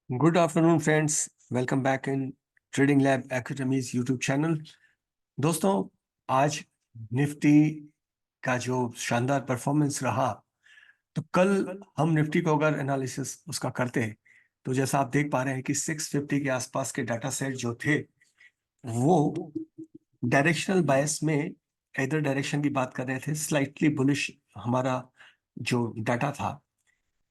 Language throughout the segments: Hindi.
Good afternoon friends, welcome back in trading lab academies YouTube channel. दोस्तों, आज निफ्टी का जो शानदार परफॉर्मेंस रहा, तो कल हम निफ्टी को अगर एनालिसिस उसका करते हैं तो जैसा आप देख पा रहे हैं कि 650 के आसपास के डाटा सेट जो थे वो डायरेक्शनल बायस में इधर डायरेक्शन की बात कर रहे थे। स्लाइटली बुलिश हमारा जो डाटा था,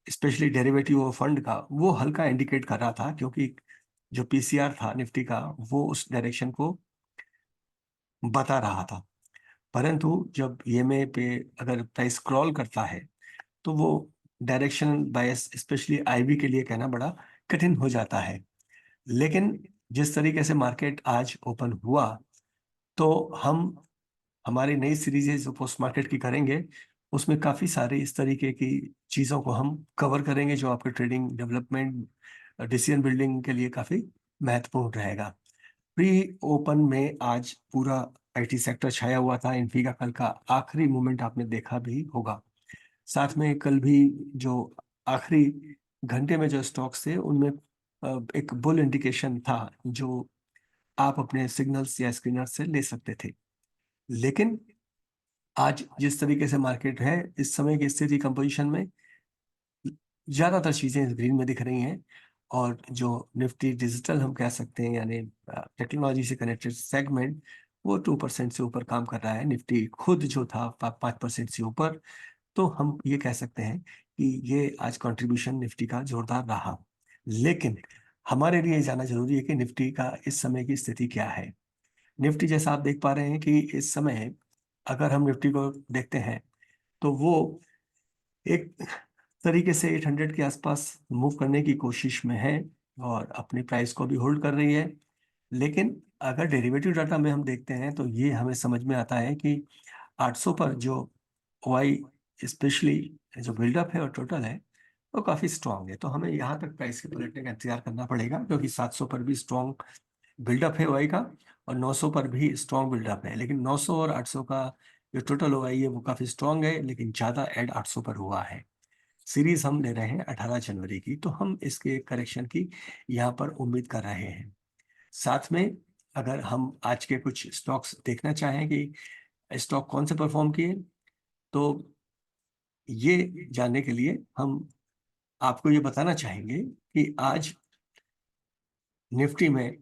स्पेशली डेरिवेटिव और फंड का, वो हल्का इंडिकेट कर रहा था, क्योंकि जो पीसीआर था निफ्टी का वो उस डायरेक्शन को बता रहा था। परंतु जब ईएमए पे अगर प्राइस क्रॉल करता है तो वो डायरेक्शन बायस स्पेशली आईबी के लिए कहना बड़ा कठिन हो जाता है। लेकिन जिस तरीके से मार्केट आज ओपन हुआ, तो हम हमारी नई सीरीज जो पोस्ट मार्केट की करेंगे उसमें काफ़ी सारे इस तरीके की चीज़ों को हम कवर करेंगे जो आपके ट्रेडिंग डेवलपमेंट डिसीजन बिल्डिंग के लिए काफ़ी महत्वपूर्ण रहेगा। प्री ओपन में आज पूरा आईटी सेक्टर छाया हुआ था। इन्फी का कल का आखिरी मूवमेंट आपने देखा भी होगा। साथ में कल भी जो आखिरी घंटे में जो स्टॉक्स थे उनमें एक बुल इंडिकेशन था जो आप अपने सिग्नल्स या स्क्रीनर से ले सकते थे। लेकिन आज जिस तरीके से मार्केट है, इस समय की स्थिति कंपोजिशन में ज्यादातर चीजें ग्रीन में दिख रही हैं, और जो निफ्टी डिजिटल हम कह सकते हैं, यानी टेक्नोलॉजी से कनेक्टेड सेगमेंट, वो 2% से ऊपर काम कर रहा है। निफ्टी खुद जो था 5% से ऊपर। तो हम ये कह सकते हैं कि ये आज कंट्रीब्यूशन निफ्टी का जोरदार रहा। लेकिन हमारे लिए जाना जरूरी है कि निफ्टी का इस समय की स्थिति क्या है। निफ्टी जैसा आप देख पा रहे हैं कि इस समय अगर हम निफ्टी को देखते हैं तो वो एक तरीके से 800 के आसपास मूव करने की कोशिश में है और अपनी प्राइस को भी होल्ड कर रही है। लेकिन अगर डेरिवेटिव डाटा में हम देखते हैं तो ये हमें समझ में आता है कि 800 पर जो वाई स्पेशली जो बिल्डअप है और टोटल है वो काफी स्ट्रांग है। तो हमें यहाँ तक प्राइस के पलटने का इंतजार करना पड़ेगा, क्योंकि 700 पर भी स्ट्रांग बिल्डअप है वाई का, और 900 पर भी स्ट्रांग बिल्डअप है। लेकिन 900 और 800 का जो टोटल वाई है वो काफी स्ट्रांग है, लेकिन ज्यादा एड 800 पर हुआ है। सीरीज हम ले रहे हैं 18 जनवरी की, तो हम इसके करेक्शन की यहाँ पर उम्मीद कर रहे हैं। साथ में अगर हम आज के कुछ स्टॉक्स देखना चाहें कि स्टॉक कौन से परफॉर्म किए, तो ये जानने के लिए हम आपको ये बताना चाहेंगे कि आज निफ्टी में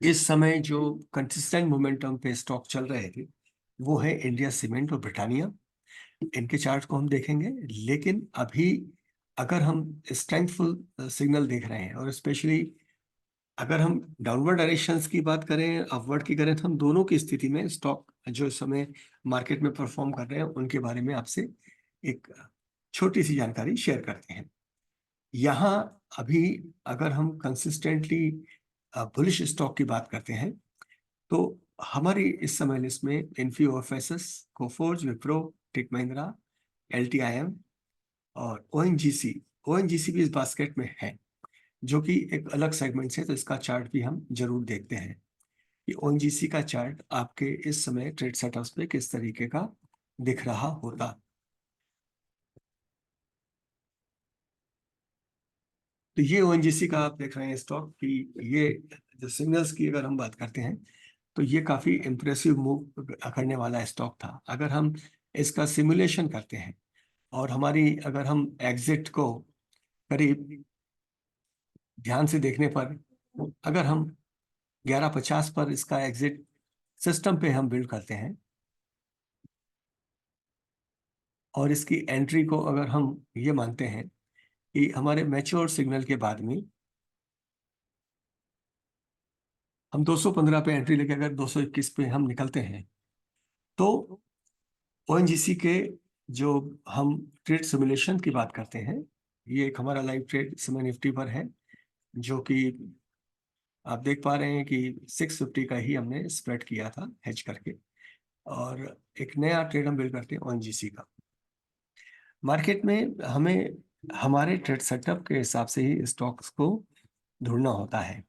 इस समय जो कंसिस्टेंट मोमेंटम पे स्टॉक चल रहे थे वो है इंडिया सीमेंट और ब्रिटानिया। इनके चार्ट को हम देखेंगे। लेकिन अभी अगर हम स्ट्रेंथफुल सिग्नल देख रहे हैं, और स्पेशली अगर हम डाउनवर्ड डायरेक्शंस की बात करें, अपवर्ड की करें, तो हम दोनों की स्थिति में स्टॉक जो इस समय मार्केट में परफॉर्म कर रहे हैं उनके बारे में आपसे एक छोटी सी जानकारी शेयर करते हैं। यहाँ अभी अगर हम कंसिस्टेंटली बुलिश स्टॉक की बात करते हैं तो हमारी इस समय लिस्ट में इन्फी, ओएफएसएस, कोफोर्ज, विप्रो, टेक महिंद्रा, एलटीआईएम और ओएनजीसी। ओएनजीसी भी इस बास्केट में है, जो कि एक अलग सेगमेंट है, तो इसका चार्ट भी हम जरूर देखते हैं कि ओएनजीसी का चार्ट आपके इस समय ट्रेड सेटअप्स पे किस तरीके का दिख रहा होता। तो ये ओएनजीसी का आप देख रहे हैं स्टॉक की, ये जो सिग्नल्स की अगर हम बात करते हैं तो ये काफी इंप्रेसिव मूव करने वाला स्टॉक था। अगर हम इसका सिमुलेशन करते हैं और हमारी अगर हम एग्जिट को करीब ध्यान से देखने पर, अगर हम 1150 पर इसका एग्जिट सिस्टम पे हम बिल्ड करते हैं और इसकी एंट्री को अगर हम ये मानते हैं कि हमारे मैच्योर सिग्नल के बाद में हम 215 पे एंट्री लेके अगर 221 पे हम निकलते हैं, तो ओएनजीसी के जो हम ट्रेड सिमुलेशन की बात करते हैं, ये एक हमारा लाइव ट्रेड समय निफ्टी पर है, जो कि आप देख पा रहे हैं कि 650 का ही हमने स्प्रेड किया था हेज करके, और एक नया ट्रेड हम बिल्ड करते हैं ओएनजीसी का। मार्केट में हमें हमारे ट्रेड सेटअप के हिसाब से ही स्टॉक्स को ढूंढना होता है,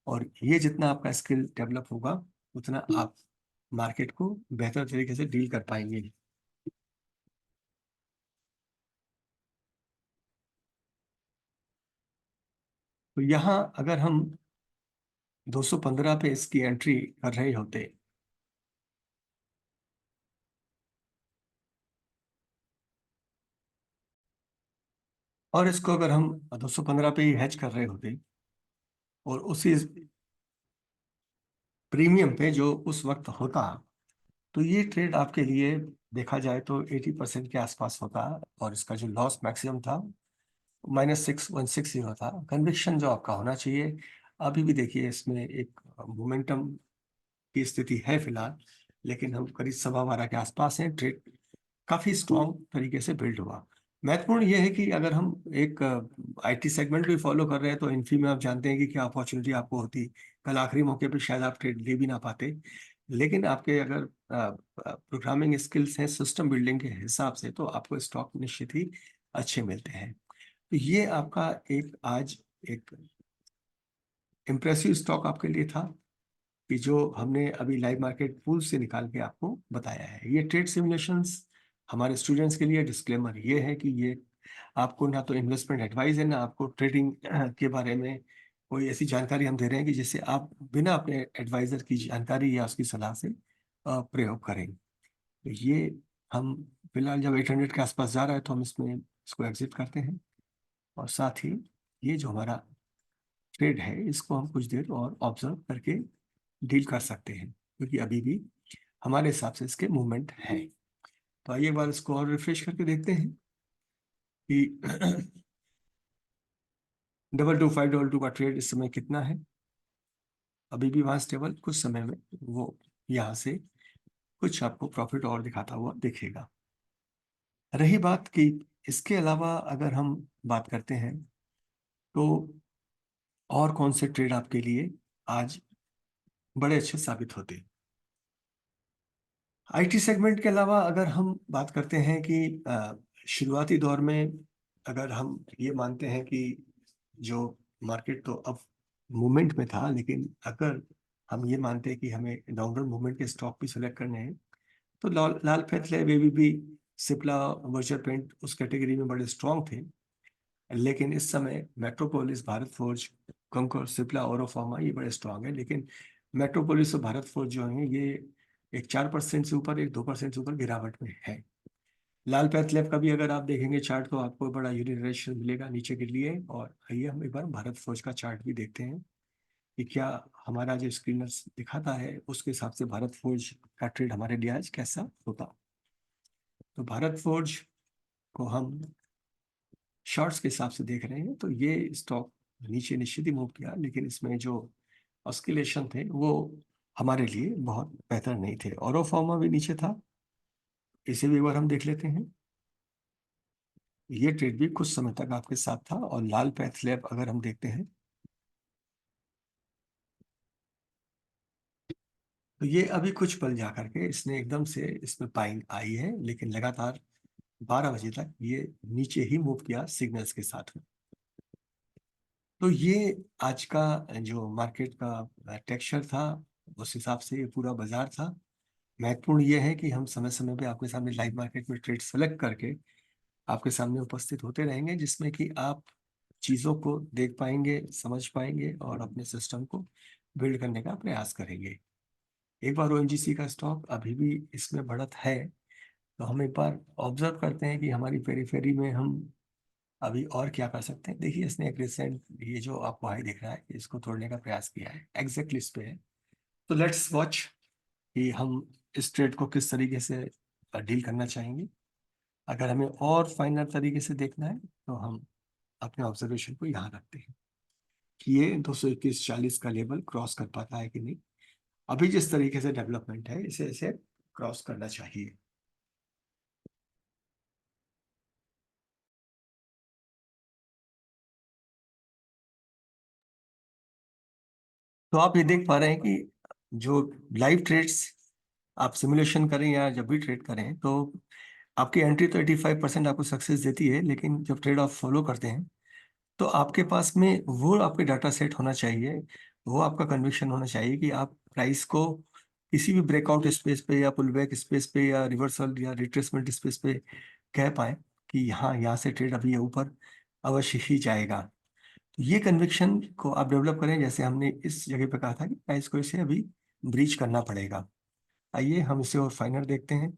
और ये जितना आपका स्किल डेवलप होगा उतना आप मार्केट को बेहतर तरीके से डील कर पाएंगे। तो यहाँ अगर हम 215 पे इसकी एंट्री कर रहे होते और इसको अगर हम 215 पे ही हैच कर रहे होते और उसी प्रीमियम पे जो उस वक्त होता, तो ये ट्रेड आपके लिए देखा जाए तो 80% के आसपास होता। और इसका जो लॉस मैक्सिमम था -6160 था। कन्विक्शन जो आपका होना चाहिए, अभी भी देखिए इसमें एक मोमेंटम की स्थिति है फिलहाल, लेकिन हम करीब 12.25 के आसपास हैं। ट्रेड काफी स्ट्रॉन्ग तरीके से बिल्ड हुआ। महत्वपूर्ण यह है कि अगर हम एक आईटी सेगमेंट भी फॉलो कर रहे हैं तो इन्फी में आप जानते हैं कि क्या अपॉर्चुनिटी आपको होती। कल आखिरी मौके पे शायद आप ट्रेड ले भी ना पाते, लेकिन आपके अगर प्रोग्रामिंग स्किल्स हैं सिस्टम बिल्डिंग के हिसाब से, तो आपको स्टॉक निश्चित ही अच्छे मिलते हैं। तो ये आपका एक आज एक इम्प्रेसिव स्टॉक आपके लिए था कि जो हमने अभी लाइव मार्केट पूल से निकाल के आपको बताया है। ये ट्रेड सिमुलेशंस हमारे स्टूडेंट्स के लिए डिस्क्लेमर ये है कि ये आपको ना तो इन्वेस्टमेंट एडवाइस है, ना आपको ट्रेडिंग के बारे में कोई ऐसी जानकारी हम दे रहे हैं कि जिससे आप बिना अपने एडवाइजर की जानकारी या उसकी सलाह से प्रयोग करें। तो ये हम फिलहाल जब 800 के आसपास जा रहा है तो हम इसमें इसको एग्जिट करते हैं, और साथ ही ये जो हमारा ट्रेड है इसको हम कुछ देर और ऑब्जर्व करके डील कर सकते हैं, क्योंकि अभी भी हमारे हिसाब से इसके मूवमेंट है। तो आइए एक बार इसको और रिफ्रेश करके देखते हैं कि 222522 का ट्रेड इस समय कितना है। अभी भी वहां स्टेबल, कुछ समय में वो यहाँ से कुछ आपको प्रॉफिट और दिखाता हुआ दिखेगा। रही बात कि इसके अलावा अगर हम बात करते हैं तो और कौन से ट्रेड आपके लिए आज बड़े अच्छे साबित होते हैं। आईटी सेगमेंट के अलावा अगर हम बात करते हैं कि शुरुआती दौर में अगर हम ये मानते हैं कि जो मार्केट तो अब मूवमेंट में था, लेकिन अगर हम ये मानते हैं कि हमें डाउनवर्ड मूवमेंट के स्टॉक भी सिलेक्ट करने हैं, तो लाल पैथले एबीबी, सिप्ला, वर्चर पेंट उस कैटेगरी में बड़े स्ट्रांग थे। लेकिन इस समय मेट्रोपोलिस, भारत फोर्ज, कंकर, सिप्ला, ओरोफार्मा ये बड़े स्ट्रांग है। लेकिन मेट्रोपोलिस और भारत फोर्ज जो है ये एक 4% से ऊपर, एक 2% से ऊपर गिरावट में है। लाल पैथलैब का भी अगर आप देखेंगे चार्ट तो आपको बड़ा यूनिरेशन मिलेगा नीचे के लिए। और आइए हम एक बार भारत फोर्ज का चार्ट भी देखते हैं कि क्या हमारा जो स्क्रीनर्स दिखाता है उसके हिसाब से भारत फोर्ज का ट्रेड हमारे लिए आज कैसा होता। तो भारत फोर्ज को हम शॉर्ट्स के हिसाब से देख रहे हैं तो ये स्टॉक नीचे निश्चित ही मूव किया, लेकिन इसमें जो ऑस्किलेशन थे वो हमारे लिए बहुत बेहतर नहीं थे। औरोफॉर्मा भी नीचे था, इसे भी एक बार हम देख लेते हैं। ये ट्रेड भी कुछ समय तक आपके साथ था। और लाल पैथ लैब अगर हम देखते हैं तो ये अभी कुछ पल जा करके इसने एकदम से इसमें पाइंग आई है, लेकिन लगातार 12 बजे तक ये नीचे ही मूव किया सिग्नल्स के साथ में। तो ये आज का जो मार्केट का टेक्सचर था, उस हिसाब से ये पूरा बाजार था। महत्वपूर्ण ये है कि हम समय समय पे आपके सामने लाइव मार्केट में ट्रेड सेलेक्ट करके आपके सामने उपस्थित होते रहेंगे, जिसमें कि आप चीज़ों को देख पाएंगे, समझ पाएंगे और अपने सिस्टम को बिल्ड करने का प्रयास करेंगे। एक बार ओएनजीसी का स्टॉक अभी भी इसमें बढ़त है, तो हम एक बार ऑब्जर्व करते हैं कि हमारी पेरीफेरी में हम अभी और क्या कर सकते हैं। देखिए इसने एक रिसेंट ये जो आपको हाई दिख रहा है इसको तोड़ने का प्रयास किया है, एग्जैक्टली इस पे है। तो लेट्स वॉच कि हम इस ट्रेड को किस तरीके से डील करना चाहेंगे। अगर हमें और फाइनल तरीके से देखना है तो हम अपने ऑब्जर्वेशन को यहाँ रखते हैं कि ये 221.40 का लेवल क्रॉस कर पाता है कि नहीं। अभी जिस तरीके से डेवलपमेंट है इसे इसे क्रॉस करना चाहिए। तो आप ये देख पा रहे हैं कि जो लाइव ट्रेड्स आप सिमुलेशन करें या जब भी ट्रेड करें तो आपकी एंट्री तो 85% आपको सक्सेस देती है, लेकिन जब ट्रेड आप फॉलो करते हैं तो आपके पास में वो आपके डाटा सेट होना चाहिए, वो आपका कन्विक्शन होना चाहिए कि आप प्राइस को किसी भी ब्रेकआउट स्पेस पे या पुल बैक स्पेस पे या रिवर्सल या रिट्रेसमेंट स्पेस पे कह पाए कि हाँ यहाँ से ट्रेड अभी ये ऊपर अवश्य ही जाएगा। तो ये कन्विक्शन को आप डेवलप करें, जैसे हमने इस जगह पे कहा था कि प्राइस को इसे अभी ब्रीच करना पड़ेगा। आइए हम इसे और फाइनल देखते हैं।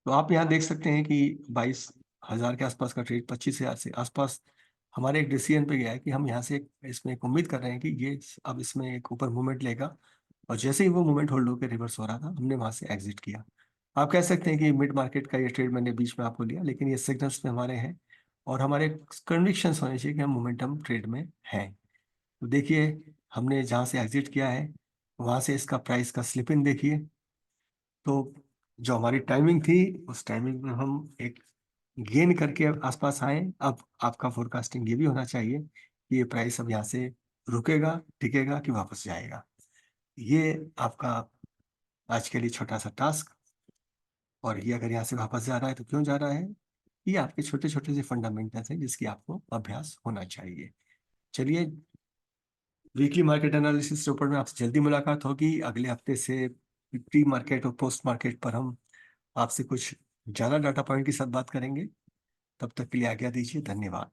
तो आप यहाँ देख सकते हैं कि 22,000 के आसपास का ट्रेड, 25,000 से आसपास हमारे एक डिसीजन पे गया है कि हम यहाँ से इसमें एक उम्मीद कर रहे हैं कि ये अब इसमें एक ऊपर मूवमेंट लेगा। और जैसे ही वो मूवमेंट होल्ड होकर रिवर्स हो रहा था, हमने वहां से एग्जिट किया। आप कह सकते हैं कि मिड मार्केट का ये ट्रेड मैंने बीच में आपको लिया, लेकिन ये सिग्नल्स में हमारे हैं और हमारे कन्विक्शंस होने चाहिए कि हम मोमेंटम ट्रेड में हैं। तो देखिए, हमने जहाँ से एग्जिट किया है वहां से इसका प्राइस का स्लिप इन देखिए। तो जो हमारी टाइमिंग थी, उस टाइमिंग में हम एक गेन करके आसपास आए। अब आपका फोरकास्टिंग ये भी होना चाहिए कि ये प्राइस अब यहाँ से रुकेगा, टिकेगा कि वापस जाएगा। ये आपका आज के लिए छोटा सा टास्क। और ये अगर यहाँ से वापस जा रहा है तो क्यों जा रहा है, ये आपके छोटे छोटे से फंडामेंटल्स हैं जिसकी आपको अभ्यास होना चाहिए। चलिए, वीकली मार्केट एनालिसिस के ऊपर में आपसे जल्दी मुलाकात होगी। अगले हफ्ते से प्री मार्केट और पोस्ट मार्केट पर हम आपसे कुछ ज़्यादा डाटा पॉइंट के साथ बात करेंगे। तब तक के लिए आज्ञा दीजिए। धन्यवाद।